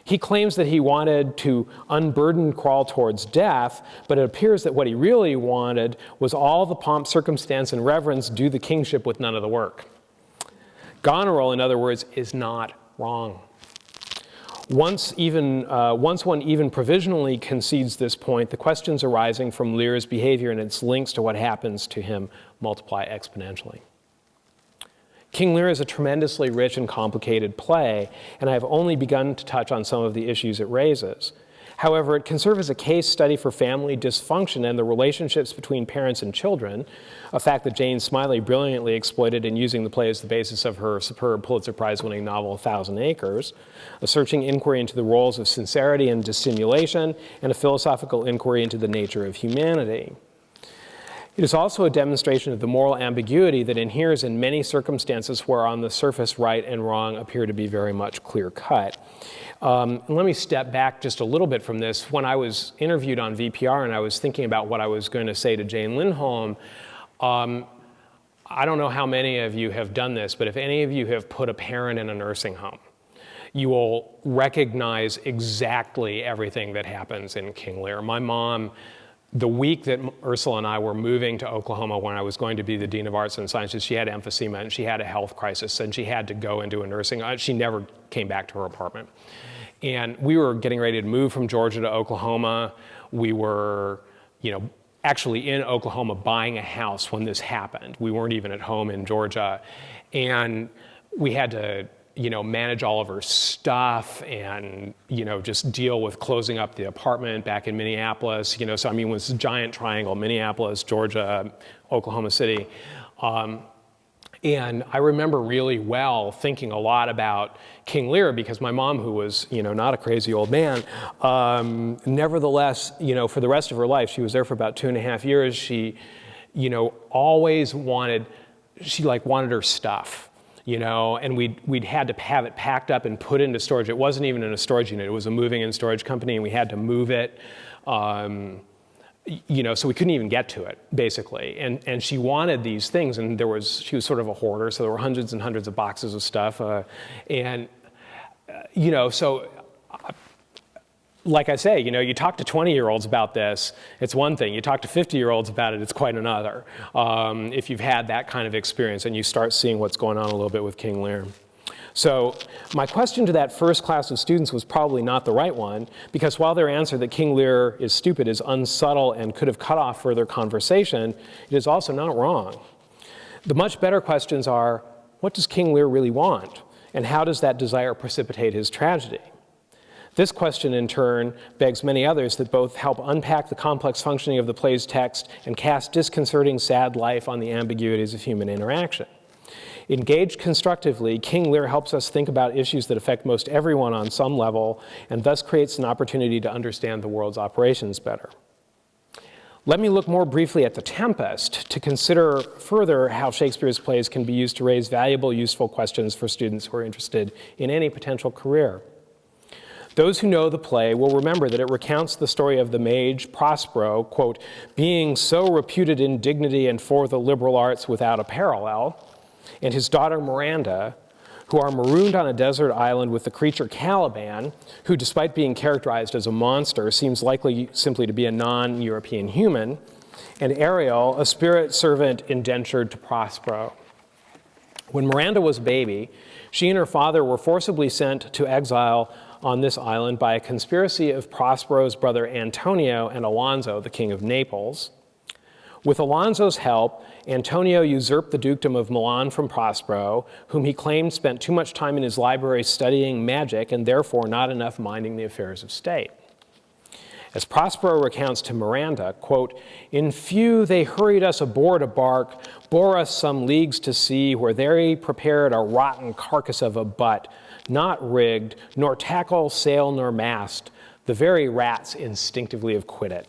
He claims that he wanted to unburdened crawl towards death, but it appears that what he really wanted was all the pomp, circumstance, and reverence due the kingship with none of the work. Goneril, in other words, is not wrong. Once one even provisionally concedes this point, the questions arising from Lear's behavior and its links to what happens to him multiply exponentially. King Lear is a tremendously rich and complicated play, and I have only begun to touch on some of the issues it raises. However, it can serve as a case study for family dysfunction and the relationships between parents and children, a fact that Jane Smiley brilliantly exploited in using the play as the basis of her superb Pulitzer Prize-winning novel, 1,000 Acres, a searching inquiry into the roles of sincerity and dissimulation, and a philosophical inquiry into the nature of humanity. It is also a demonstration of the moral ambiguity that inheres in many circumstances where on the surface right and wrong appear to be very much clear-cut. Let me step back just a little bit from this. When I was interviewed on VPR and I was thinking about what I was going to say to Jane Lindholm, I don't know how many of you have done this, but if any of you have put a parent in a nursing home, you will recognize exactly everything that happens in King Lear. My mom, the week that Ursula and I were moving to Oklahoma when I was going to be the Dean of Arts and Sciences, she had emphysema and she had a health crisis and she had to go into a nursing home. She never came back to her apartment. And we were getting ready to move from Georgia to Oklahoma. We were, actually in Oklahoma buying a house when this happened. We weren't even at home in Georgia. And we had to, manage all of her stuff and, just deal with closing up the apartment back in Minneapolis. So it was a giant triangle, Minneapolis, Georgia, Oklahoma City. And I remember really well thinking a lot about King Lear because my mom, who was, not a crazy old man, nevertheless, for the rest of her life, she was there for about 2.5 years. She, always wanted her stuff. And we'd had to have it packed up and put into storage. It wasn't even in a storage unit. It was a moving and storage company, and we had to move it, so we couldn't even get to it, basically. And she wanted these things, and she was sort of a hoarder, so there were hundreds and hundreds of boxes of stuff. Like I say, you talk to 20-year-olds about this, it's one thing. You talk to 50-year-olds about it, it's quite another. If you've had that kind of experience and you start seeing what's going on a little bit with King Lear. So my question to that first class of students was probably not the right one, because while their answer that King Lear is stupid is unsubtle and could have cut off further conversation, it is also not wrong. The much better questions are, what does King Lear really want? And how does that desire precipitate his tragedy? This question, in turn, begs many others that both help unpack the complex functioning of the play's text and cast disconcerting, sad life on the ambiguities of human interaction. Engaged constructively, King Lear helps us think about issues that affect most everyone on some level, and thus creates an opportunity to understand the world's operations better. Let me look more briefly at The Tempest to consider further how Shakespeare's plays can be used to raise valuable, useful questions for students who are interested in any potential career. Those who know the play will remember that it recounts the story of the mage Prospero, quote, being so reputed in dignity and for the liberal arts without a parallel, and his daughter Miranda, who are marooned on a desert island with the creature Caliban, who, despite being characterized as a monster, seems likely simply to be a non-European human, and Ariel, a spirit servant indentured to Prospero. When Miranda was a baby, she and her father were forcibly sent to exile on this island by a conspiracy of Prospero's brother Antonio and Alonso, the king of Naples. With Alonso's help, Antonio usurped the dukedom of Milan from Prospero, whom he claimed spent too much time in his library studying magic and therefore not enough minding the affairs of state. As Prospero recounts to Miranda, quote, in few they hurried us aboard a bark, bore us some leagues to sea, where they prepared a rotten carcass of a butt, not rigged, nor tackle, sail, nor mast. The very rats instinctively have quit it.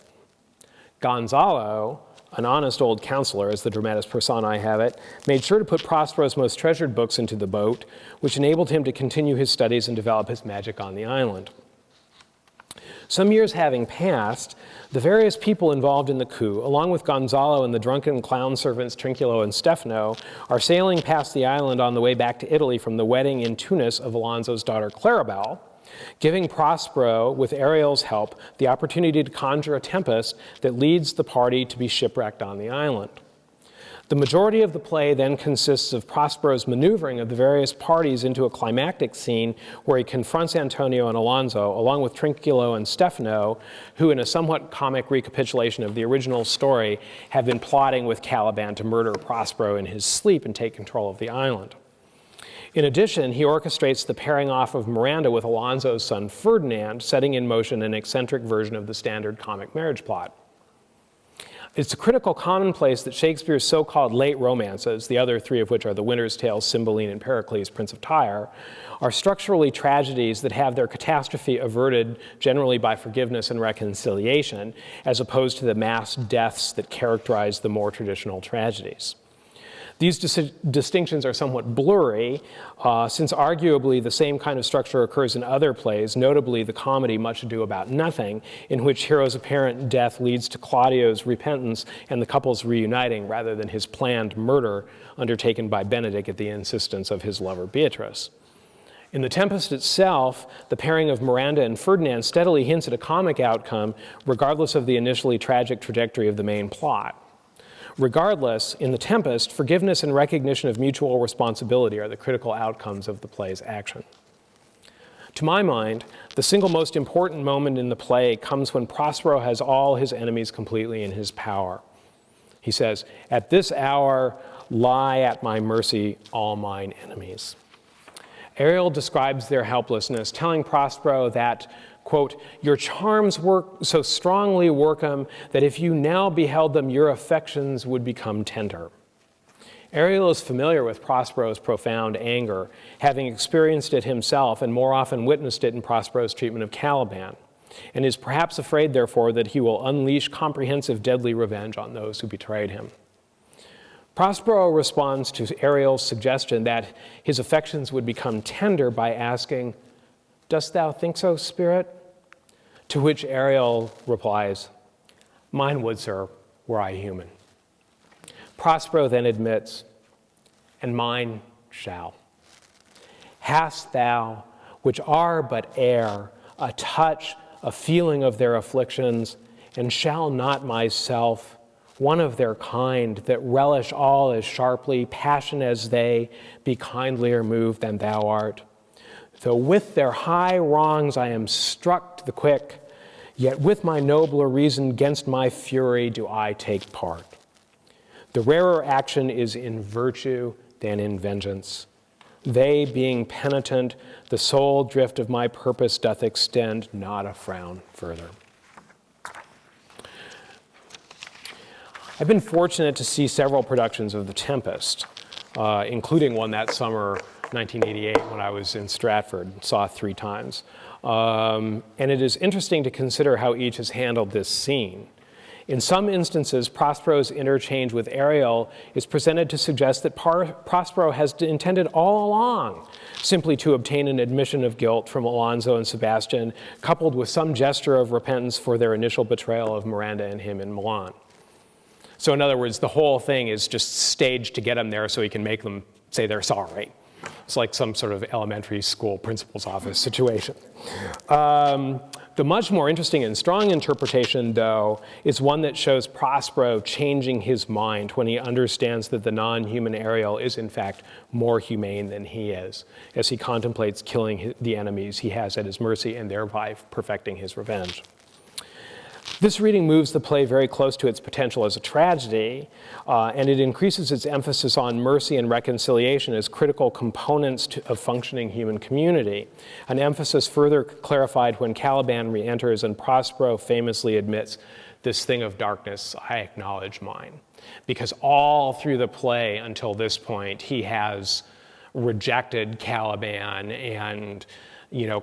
Gonzalo, an honest old counselor, as the dramatis personae have it, made sure to put Prospero's most treasured books into the boat, which enabled him to continue his studies and develop his magic on the island. Some years having passed, the various people involved in the coup, along with Gonzalo and the drunken clown servants Trinculo and Stefano, are sailing past the island on the way back to Italy from the wedding in Tunis of Alonso's daughter Claribel, giving Prospero, with Ariel's help, the opportunity to conjure a tempest that leads the party to be shipwrecked on the island. The majority of the play then consists of Prospero's maneuvering of the various parties into a climactic scene where he confronts Antonio and Alonso, along with Trinculo and Stefano, who, in a somewhat comic recapitulation of the original story, have been plotting with Caliban to murder Prospero in his sleep and take control of the island. In addition, he orchestrates the pairing off of Miranda with Alonso's son Ferdinand, setting in motion an eccentric version of the standard comic marriage plot. It's a critical commonplace that Shakespeare's so-called late romances, the other three of which are The Winter's Tale, Cymbeline, and Pericles, Prince of Tyre, are structurally tragedies that have their catastrophe averted generally by forgiveness and reconciliation, as opposed to the mass deaths that characterize the more traditional tragedies. These distinctions are somewhat blurry, since arguably the same kind of structure occurs in other plays, notably the comedy Much Ado About Nothing, in which Hero's apparent death leads to Claudio's repentance and the couple's reuniting rather than his planned murder undertaken by Benedick at the insistence of his lover Beatrice. In The Tempest itself, the pairing of Miranda and Ferdinand steadily hints at a comic outcome, regardless of the initially tragic trajectory of the main plot. Regardless, in The Tempest, forgiveness and recognition of mutual responsibility are the critical outcomes of the play's action. To my mind, the single most important moment in the play comes when Prospero has all his enemies completely in his power. He says, "At this hour lie at my mercy all mine enemies." Ariel describes their helplessness, telling Prospero that, quote, "Your charms work so strongly, Workham, that if you now beheld them, your affections would become tender." Ariel is familiar with Prospero's profound anger, having experienced it himself and more often witnessed it in Prospero's treatment of Caliban, and is perhaps afraid, therefore, that he will unleash comprehensive, deadly revenge on those who betrayed him. Prospero responds to Ariel's suggestion that his affections would become tender by asking, "Dost thou think so, spirit?" To which Ariel replies, "Mine would, sir, were I human." Prospero then admits, "And mine shall. Hast thou, which are but air, a touch, a feeling of their afflictions, and shall not myself, one of their kind, that relish all as sharply, passion as they, be kindlier moved than thou art? Though with their high wrongs I am struck to the quick, yet with my nobler reason 'gainst my fury do I take part. The rarer action is in virtue than in vengeance. They, being penitent, the sole drift of my purpose doth extend not a frown further." I've been fortunate to see several productions of The Tempest, including one that summer, 1988, when I was in Stratford, saw it 3 times. And it is interesting to consider how each has handled this scene. In some instances, Prospero's interchange with Ariel is presented to suggest that Prospero has intended all along simply to obtain an admission of guilt from Alonso and Sebastian, coupled with some gesture of repentance for their initial betrayal of Miranda and him in Milan. So in other words, the whole thing is just staged to get him there so he can make them say they're sorry. It's like some sort of elementary school principal's office situation. The much more interesting and strong interpretation, though, is one that shows Prospero changing his mind when he understands that the non-human Ariel is in fact more humane than he is, as he contemplates killing the enemies he has at his mercy and thereby perfecting his revenge. This reading moves the play very close to its potential as a tragedy, and it increases its emphasis on mercy and reconciliation as critical components of functioning human community, an emphasis further clarified when Caliban re-enters and Prospero famously admits, "This thing of darkness, I acknowledge mine." Because all through the play until this point, he has rejected Caliban and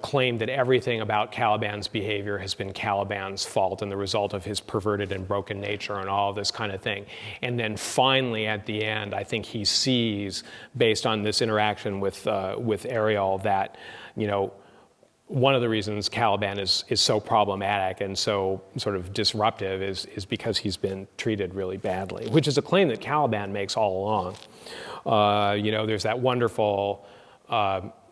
claimed that everything about Caliban's behavior has been Caliban's fault and the result of his perverted and broken nature and all this kind of thing. And then finally, at the end, I think he sees, based on this interaction with Ariel, that, one of the reasons Caliban is so problematic and so sort of disruptive is because he's been treated really badly, which is a claim that Caliban makes all along. There's that wonderful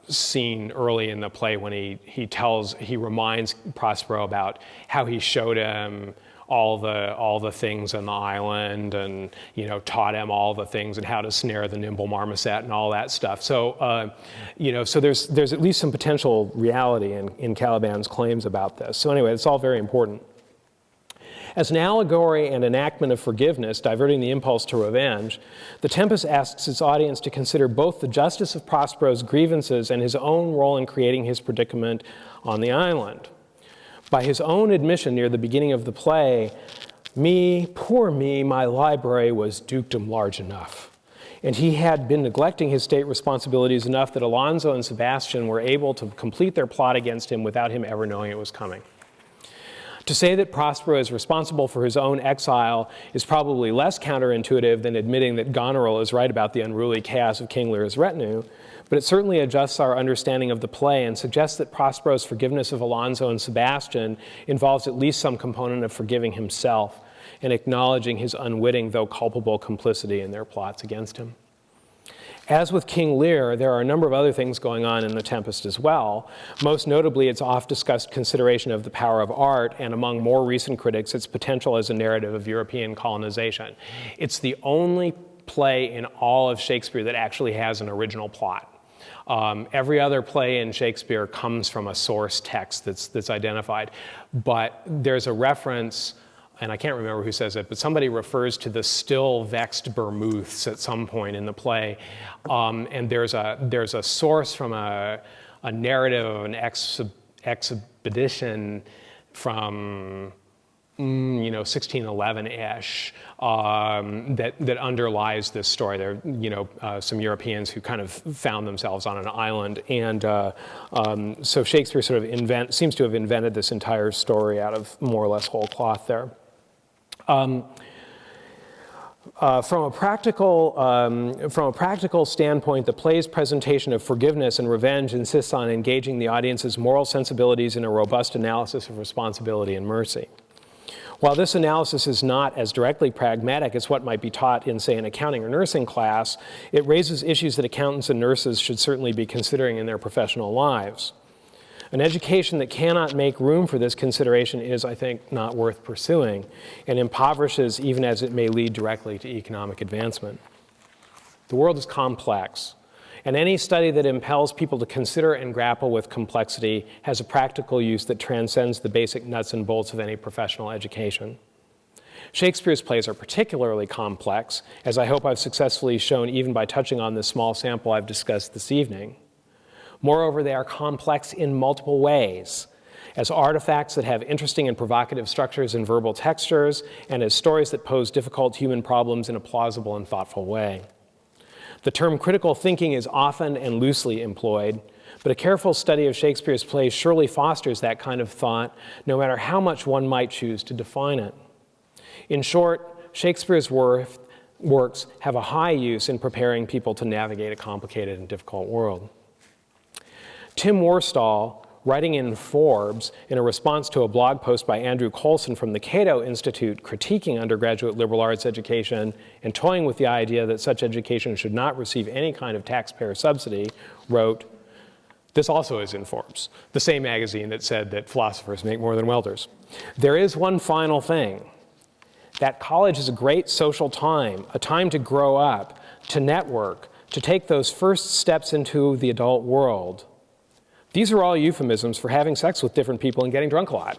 scene early in the play when he reminds Prospero about how he showed him all the things on the island and taught him all the things and how to snare the nimble marmoset and all that stuff. So so there's at least some potential reality in Caliban's claims about this. So anyway, it's all very important. As an allegory and enactment of forgiveness, diverting the impulse to revenge, The Tempest asks its audience to consider both the justice of Prospero's grievances and his own role in creating his predicament on the island. By his own admission near the beginning of the play, Me, poor me, my library was dukedom large enough. And he had been neglecting his state responsibilities enough that Alonso and Sebastian were able to complete their plot against him without him ever knowing it was coming. To say that Prospero is responsible for his own exile is probably less counterintuitive than admitting that Goneril is right about the unruly chaos of King Lear's retinue, but it certainly adjusts our understanding of the play and suggests that Prospero's forgiveness of Alonso and Sebastian involves at least some component of forgiving himself and acknowledging his unwitting, though culpable, complicity in their plots against him. As with King Lear, there are a number of other things going on in The Tempest as well. Most notably, its oft-discussed consideration of the power of art, and among more recent critics, its potential as a narrative of European colonization. It's the only play in all of Shakespeare that actually has an original plot. Every other play in Shakespeare comes from a source text that's identified. But there's a reference, and I can't remember who says it, but somebody refers to the still vexed Bermuths at some point in the play. And there's a source from a narrative of an expedition from 1611-ish that underlies this story. There are some Europeans who kind of found themselves on an island, and so Shakespeare sort of seems to have invented this entire story out of more or less whole cloth there. From a practical standpoint, the play's presentation of forgiveness and revenge insists on engaging the audience's moral sensibilities in a robust analysis of responsibility and mercy. While this analysis is not as directly pragmatic as what might be taught in, say, an accounting or nursing class, it raises issues that accountants and nurses should certainly be considering in their professional lives. An education that cannot make room for this consideration is, I think, not worth pursuing, and impoverishes even as it may lead directly to economic advancement. The world is complex, and any study that impels people to consider and grapple with complexity has a practical use that transcends the basic nuts and bolts of any professional education. Shakespeare's plays are particularly complex, as I hope I've successfully shown even by touching on this small sample I've discussed this evening. Moreover, they are complex in multiple ways, as artifacts that have interesting and provocative structures and verbal textures, and as stories that pose difficult human problems in a plausible and thoughtful way. The term critical thinking is often and loosely employed, but a careful study of Shakespeare's plays surely fosters that kind of thought, no matter how much one might choose to define it. In short, Shakespeare's works have a high use in preparing people to navigate a complicated and difficult world. Tim Worstall, writing in Forbes in a response to a blog post by Andrew Coulson from the Cato Institute critiquing undergraduate liberal arts education and toying with the idea that such education should not receive any kind of taxpayer subsidy, wrote, this also is in Forbes, the same magazine that said that philosophers make more than welders. There is one final thing, that college is a great social time, a time to grow up, to network, to take those first steps into the adult world. These are all euphemisms for having sex with different people and getting drunk a lot.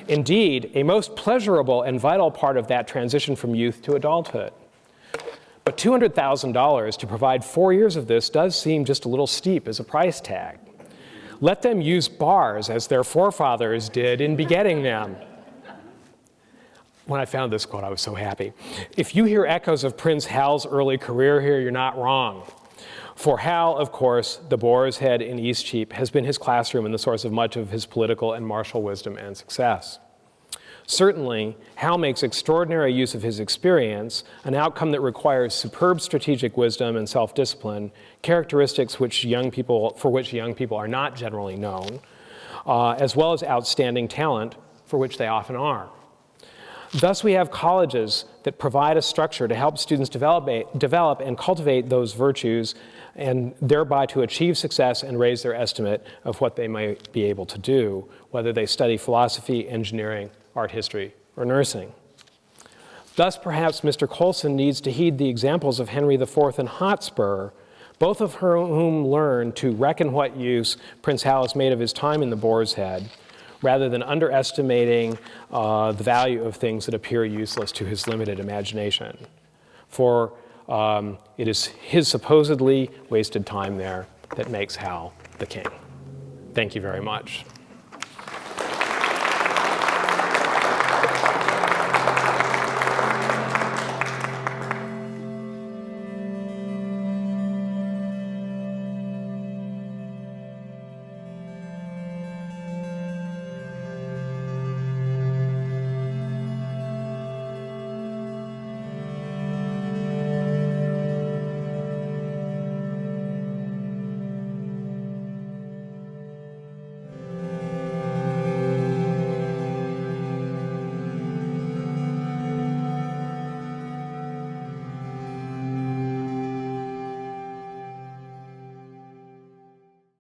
Indeed, a most pleasurable and vital part of that transition from youth to adulthood. But $200,000 to provide 4 years of this does seem just a little steep as a price tag. Let them use bars as their forefathers did in begetting them. When I found this quote, I was so happy. If you hear echoes of Prince Hal's early career here, you're not wrong. For Hal, of course, the Boar's Head in Eastcheap has been his classroom and the source of much of his political and martial wisdom and success. Certainly, Hal makes extraordinary use of his experience, an outcome that requires superb strategic wisdom and self-discipline, characteristics for which young people are not generally known, as well as outstanding talent, for which they often are. Thus, we have colleges that provide a structure to help students develop and cultivate those virtues, and thereby to achieve success and raise their estimate of what they might be able to do, whether they study philosophy, engineering, art history, or nursing. Thus, perhaps Mr. Coulson needs to heed the examples of Henry IV and Hotspur, both of whom learned to reckon what use Prince Hal has made of his time in the Boar's Head, rather than underestimating the value of things that appear useless to his limited imagination. For it is his supposedly wasted time there that makes Hal the king. Thank you very much.